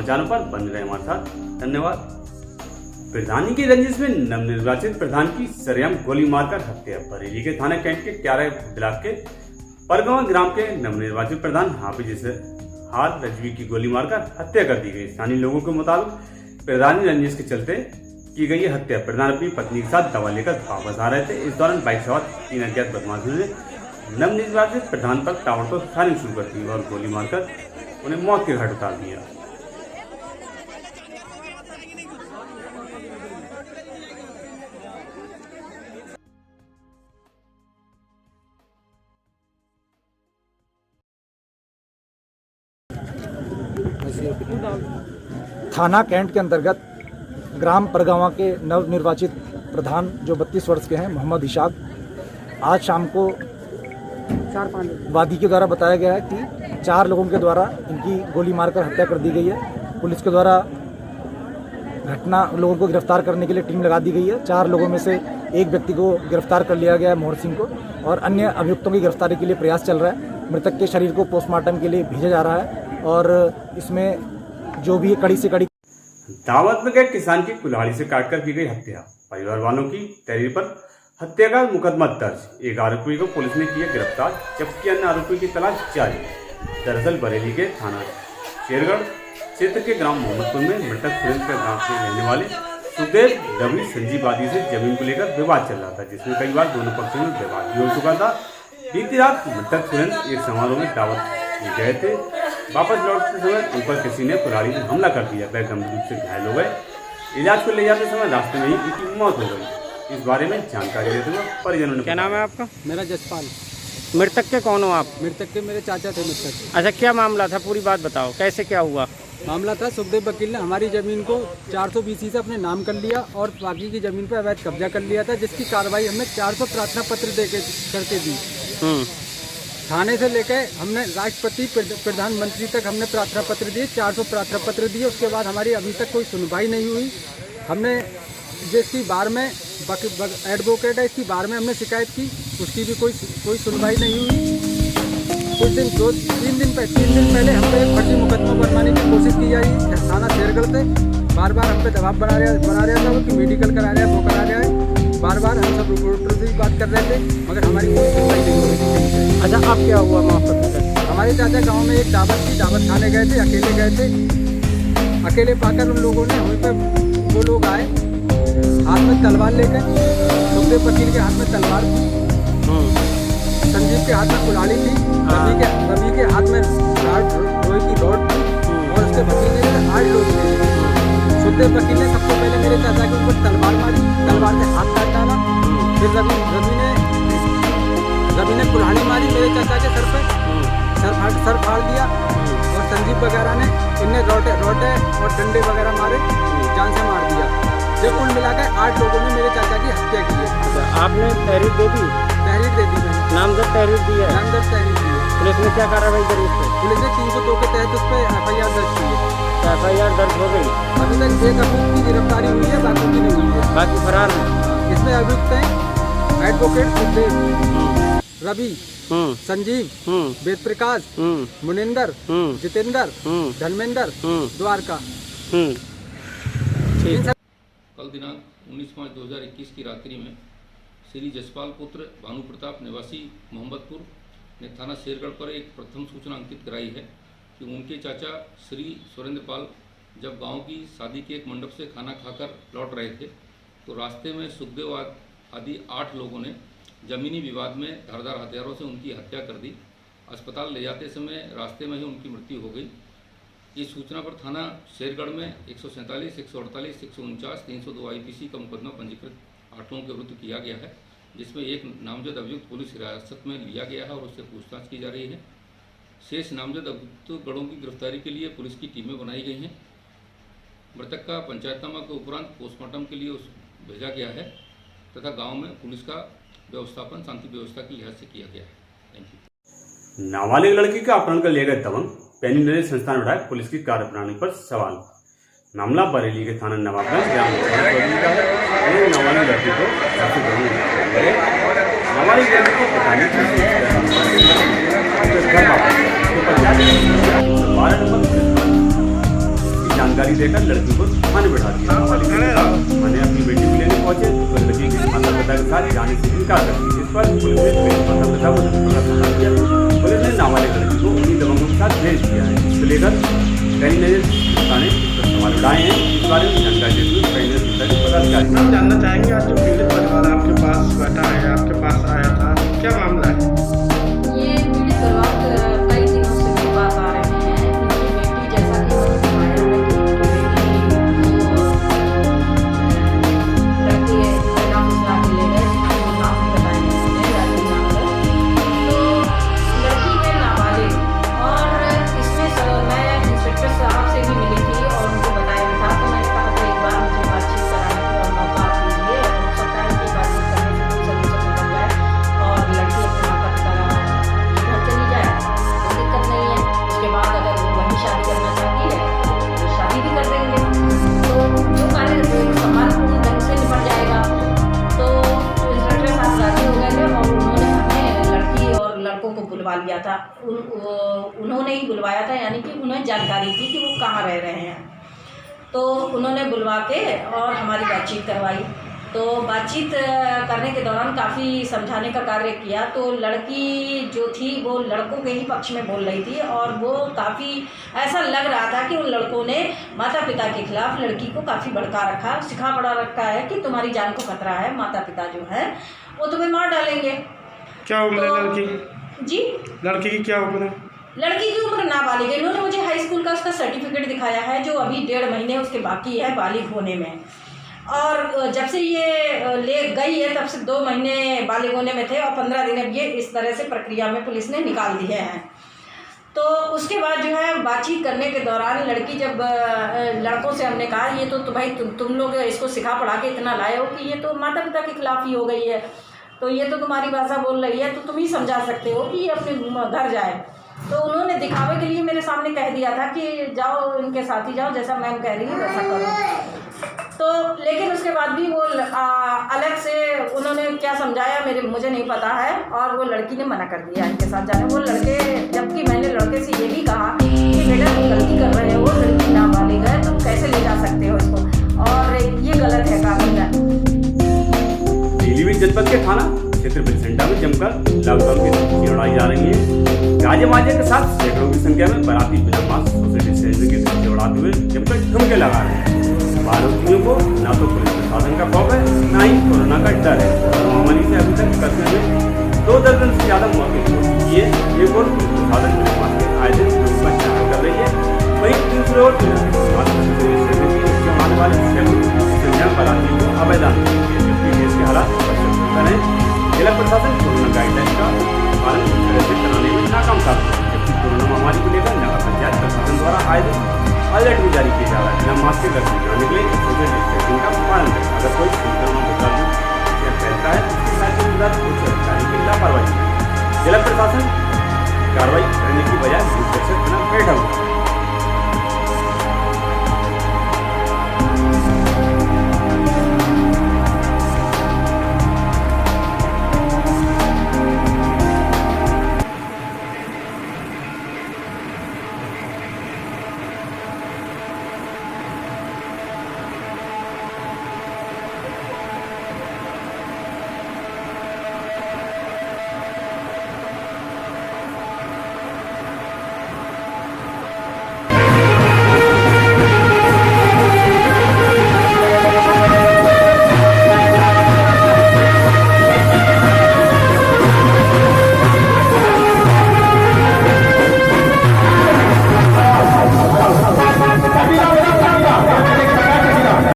समाचारों पर बने रहे हमारे साथ। धन्यवाद। प्रधानी की रंजिश में नवनिर्वाचित प्रधान की सरेआम गोली मारकर हत्या। बरेली के थाना कैंट के 11 ब्लॉक के परगवा ग्राम के नवनिर्वाचित प्रधान हाफिज हाथ रजवी की गोली मारकर हत्या कर दी गई। स्थानीय लोगों के मुताबिक प्रधानी रंजिश के चलते की गई हत्या। प्रधान अपनी पत्नी के साथ दवा लेकर वापस आ रहे थे। इस दौरान बाइक सवार 3 अज्ञात बदमाशों ने नवनिर्वाचित प्रधान पर ताबड़तोड़ फायरिंग शुरू कर दी और गोली मारकर उन्हें मौत के घाट उतार दिया। थाना कैंट के अंतर्गत ग्राम परगावा के नवनिर्वाचित प्रधान जो 32 वर्ष के हैं मोहम्मद इशाक, आज शाम को वादी के द्वारा बताया गया है कि 4 लोगों के द्वारा इनकी गोली मारकर हत्या कर दी गई है। पुलिस के द्वारा लोगों को गिरफ्तार करने के लिए टीम लगा दी गई है। 4 लोगों में से एक व्यक्ति को गिरफ्तार कर लिया गया है, मोहर सिंह को, और अन्य अभियुक्तों की गिरफ्तारी के लिए प्रयास चल रहा है। मृतक के शरीर को पोस्टमार्टम के लिए भेजा जा रहा है और इसमें जो भी कड़ी से कड़ी दावत में गए किसान की कुल्हाड़ी से काटकर की गई हत्या। परिवार वालों की तहरीर पर हत्या का मुकदमा दर्ज। एक आरोपी को पुलिस ने किया गिरफ्तार, जबकि अन्य आरोपी की तलाश जारी। दरअसल बरेली के थाना शेरगढ़ क्षेत्र के ग्राम मोहम्मदपुर में मृतक सुरेंद्र के गांव के रहने वाले सुखदेव रवि संजीव आदि से जमीन को लेकर विवाद चल रहा था, जिसमें कई बार दोनों पक्षों में विवाद भी हो चुका था। बीती रात मृतक सुरेंद्र एक समारोह में दावत में गए थे। वापस लौटते समय उन पर किसी ने कुल्हाड़ी से हमला कर दिया। वह गंभीर रूप से घायल हो गए। इलाज को ले जाते समय रास्ते में ही उनकी मौत हो गई। इस बारे में जानकारी देते हुए परिजनों ने। क्या नाम है आपका? मेरा जसपाल। मृतक के कौन हो आप? मृतक के मेरे चाचा थे मृतक। अच्छा, क्या मामला था, पूरी बात बताओ, कैसे क्या हुआ? मामला था, सुखदेव वकील ने हमारी ज़मीन को 420 से अपने नाम कर लिया और बाकी की ज़मीन पर अवैध कब्जा कर लिया था, जिसकी कार्रवाई हमने 400 प्रार्थना पत्र दे करके दी। थाने से लेकर हमने राष्ट्रपति प्रधानमंत्री तक हमने प्रार्थना पत्र दिए, 400 प्रार्थना पत्र दिए। उसके बाद हमारी अभी तक कोई सुनवाई नहीं हुई। हमने जिसकी बार में एडवोकेट है, इसकी बार में हमने शिकायत की, उसकी भी कोई सुनवाई नहीं हुई। कुछ दिन 3 दिन पहले हम पे एक फर्जी मुकदमा बनवाने की कोशिश की जा रही है थाना शेरगढ़ से। बार बार हम पे दबाव बना रहा था कि मेडिकल करा रहा है, वो करा रहा है। बार बार हम सब रिपोर्टर से भी बात कर रहे थे, मगर हमारी कोई सुनवाई नहीं हो रही थी। अच्छा, अब क्या हुआ वहाँ पर? हमारे चाचा गांव में एक दावत खाने गए थे, अकेले गए थे। अकेले पाकर उन लोगों ने वहीं पर वो लोग आए हाथ में तलवार लेकर। सुखदेव वकील के हाथ में तलवार थी, संजीव के हाथ में कुल्हाड़ी थी, रवि के हाथ में लोहे की रॉड थी और उसके भतीजे में 8 लोग थे। सुखदेव वकील ने सबसे पहले मेरे चाचा के ऊपर तलवार मारी, तलवार से हाथ काट डाला। फिर रवि ने कुल्हाड़ी मारी मेरे चाचा के सर पे, सर फाड़ दिया। और संजीव वगैरह ने इनने रोटे और डंडे वगैरह मारे, जान से मार दिया। जब कुल मिलाकर 8 लोगों ने मेरे चाचा की हत्या की है। अच्छा, आपने तहरीर दे दी? तहरीर दे दी मैंने। नामजद तहरीर दी है? नामजद तहरीर दी है। पुलिस ने क्या कार्रवाई करी उस पर? पुलिस ने 302 के तहत उस पर FIR दर्ज की है। FIR दर्ज हो गई? अभी तक एक अभियुक्त की गिरफ्तारी हुई है, बाकी की नहीं हुई है। बाकी फरार हैं? इसमें अभियुक्त हैं एडवोकेट सुखदेव, रवि, संजीव, वेद प्रकाश, मुनिंदर, जितेंद्र, धर्मेंद्र, द्वारका। कल दिनांक 19 मार्च 2021 की रात्रि में श्री जसपाल पुत्र भानु प्रताप निवासी मोहम्मदपुर ने थाना शेरगढ़ पर एक प्रथम सूचना अंकित कराई है कि उनके चाचा श्री सुरेंद्र पाल जब गांव की शादी के एक मंडप से खाना खाकर लौट रहे थे तो रास्ते में सुखदेव आदि 8 लोगों ने जमीनी विवाद में धारदार हथियारों से उनकी हत्या कर दी। अस्पताल ले जाते समय रास्ते में ही उनकी मृत्यु हो गई। इस सूचना पर थाना शेरगढ़ में 147, 148, 149, 302 IPC का मुकदमा पंजीकृत 8 लोगों के विरुद्ध किया गया है, जिसमें एक नामजद अभियुक्त पुलिस हिरासत में लिया गया है और उससे पूछताछ की जा रही है। शेष नामजद अभियुक्त गणों की गिरफ्तारी के लिए पुलिस की टीमें बनाई गई हैं। मृतक का पंचायतनामा के उपरांत पोस्टमार्टम के लिए भेजा गया है तथा गांव में पुलिस का व्यवस्थापन शांति व्यवस्था के लिहाज से किया गया है। Thank you. नाबालिग लड़की का अपहरण कर लिया गया दबंग। पैनी नरेश संस्थान उठाए पुलिस की कार्यप्रणाली पर सवाल। मामला बरेली के थाना नवाबगंज ग्राम का है। नाबालिग लड़की को नाबालिग लड़की को बताने घर 12 नंबर जानकारी देकर लड़की को थाने बैठा दिया। नाबालिग के पिता थाने अपनी बेटी को लेने पहुंचे तो लड़की के माता पिता के साथ जाने से इनकार कर दी, जिस पर पुलिस ने माता पिता को पकड़ दिया। पुलिस ने नाबालिग लड़की को उन्हीं दबंगों के साथ भेज दिया है। इसको लेकर कई नजर थाने सवाल उठाए हैं। इस बारे में जानकारी देते हुए कई नजर पदाधिकारी हम जानना चाहेंगे, आज जो पीड़ित परिवार आपके पास बैठा है, आपके पास आया था, क्या मामला है? ये पीड़ित परिवार कई दिनों से मेरे पास आ रहे हैं। उनकी बेटी, जैसा कि उन्होंने बताया है कि उनकी बेटी को लड़के नाम फुसला के ले गए, जिसको नाम नहीं बताएंगे उन्होंने, लड़की नाम पर। तो लड़की है नाबालिग, और इसमें मैं इंस्पेक्टर साहब से भी मिली थी और उनको बताया भी था। तो मैंने कहा था एक बार मुझे बातचीत कराने का मौका दीजिए, हो सकता है कि बातचीत करने से कोई सलूशन निकल जाए और लड़की अपने माता पिता के घर चली जाए, कोई दिक्कत नहीं है। उसके बाद अगर वो वहीं शादी करना चाहती है तो शादी भी कर देंगे, तो जो कार्य सम्मानपूर्ण ढंग से निपट जाएगा। तो इंस्पेक्टर साहब राजी हो गए थे और उन्होंने हमें लड़की और लड़कों को बुलवा लिया था। उन्होंने ही बुलवाया था, यानी कि उन्हें जानकारी थी कि वो कहाँ रह रहे हैं। तो उन्होंने बुलवा के और हमारी बातचीत करवाई। तो बातचीत करने के दौरान काफ़ी समझाने का कार्य किया। तो लड़की जो थी वो लड़कों के ही पक्ष में बोल रही थी और वो काफ़ी ऐसा लग रहा था कि उन लड़कों ने माता पिता के खिलाफ लड़की को काफ़ी भड़का रखा, सिखा पड़ा रखा है कि तुम्हारी जान को खतरा है, माता पिता जो है वो तुम्हें मार डालेंगे। क्या उम्र है लड़की की? जी, लड़की की क्या उम्र है? लड़की की उम्र नाबालिग है। इन्होंने मुझे हाई स्कूल का उसका सर्टिफिकेट दिखाया है, जो अभी 1.5 महीने उसके बाकी है बालिग होने में। और जब से ये ले गई है तब से 2 महीने बालिग होने में थे और 15 दिन अब ये इस तरह से प्रक्रिया में पुलिस ने निकाल दिए हैं। तो उसके बाद जो है बातचीत करने के दौरान लड़की जब लड़कों से हमने कहा ये तो भाई तुम लोग इसको सिखा पढ़ा के इतना लाए हो कि ये तो माता पिता के खिलाफ ही हो गई है, तो ये तो तुम्हारी भाषा बोल रही है, तो तुम ही समझा सकते हो कि ये अपने घर जाए। तो उन्होंने दिखावे के लिए मेरे सामने कह दिया था कि जाओ इनके साथ ही जाओ, जैसा मैम कह रही है वैसा करो। तो लेकिन उसके बाद भी वो अलग से उन्होंने क्या समझाया मुझे नहीं पता है, और वो लड़की ने मना कर दिया इनके साथ जाने। वो लड़के, जबकि मैंने लड़के से ये भी कहा कि बेटा तुम गलती कर रहे हो, लड़की नाबालिग है, तुम कैसे ले जा सकते हो इसको, और ये गलत है कानून है। पीलीभीत जनपद के थाना क्षेत्र बिलसेंटा में जमकर लॉकडाउन की धमकी उड़ाई जा रही है। गाजे माजे के साथ सैकड़ों की संख्या में बाराती बिना मास्क सोशल डिस्टेंसिंग की धमकी उड़ाते हुए जमकर ठुमके लगा रहे हैं। आरोपियों को न तो पुलिस प्रशासन का खौफ है, न ही कोरोना का डर है। महामारी से अभी तक कस्बे में 2 दर्जन से ज्यादा मौतें हो चुकी है। ये और प्रशासन बिना मास्क के आए दिन लोगों का चयन कर रही है। वहीं दूसरी ओर आने वाले संख्या में बारातियों को अवैधान देश के हालात है। जिला प्रशासन कोरोना गाइडलाइन का पालन पूरी तरह से कराने में नाकाम साबित है, जबकि कोरोना महामारी को लेकर नगर पंचायत प्रशासन द्वारा आए दिन अलर्ट भी जारी किया जा रहा है। बिना मास्क के घर से न निकले, सोशल डिस्टेंसिंग का पालन करें। अगर कोई संक्रमण फैलता है उसके साथ जिम्मेदार उच्च अधिकारी की लापरवाही। जिला प्रशासन कार्रवाई करने की बजाय बैठा हुआ है।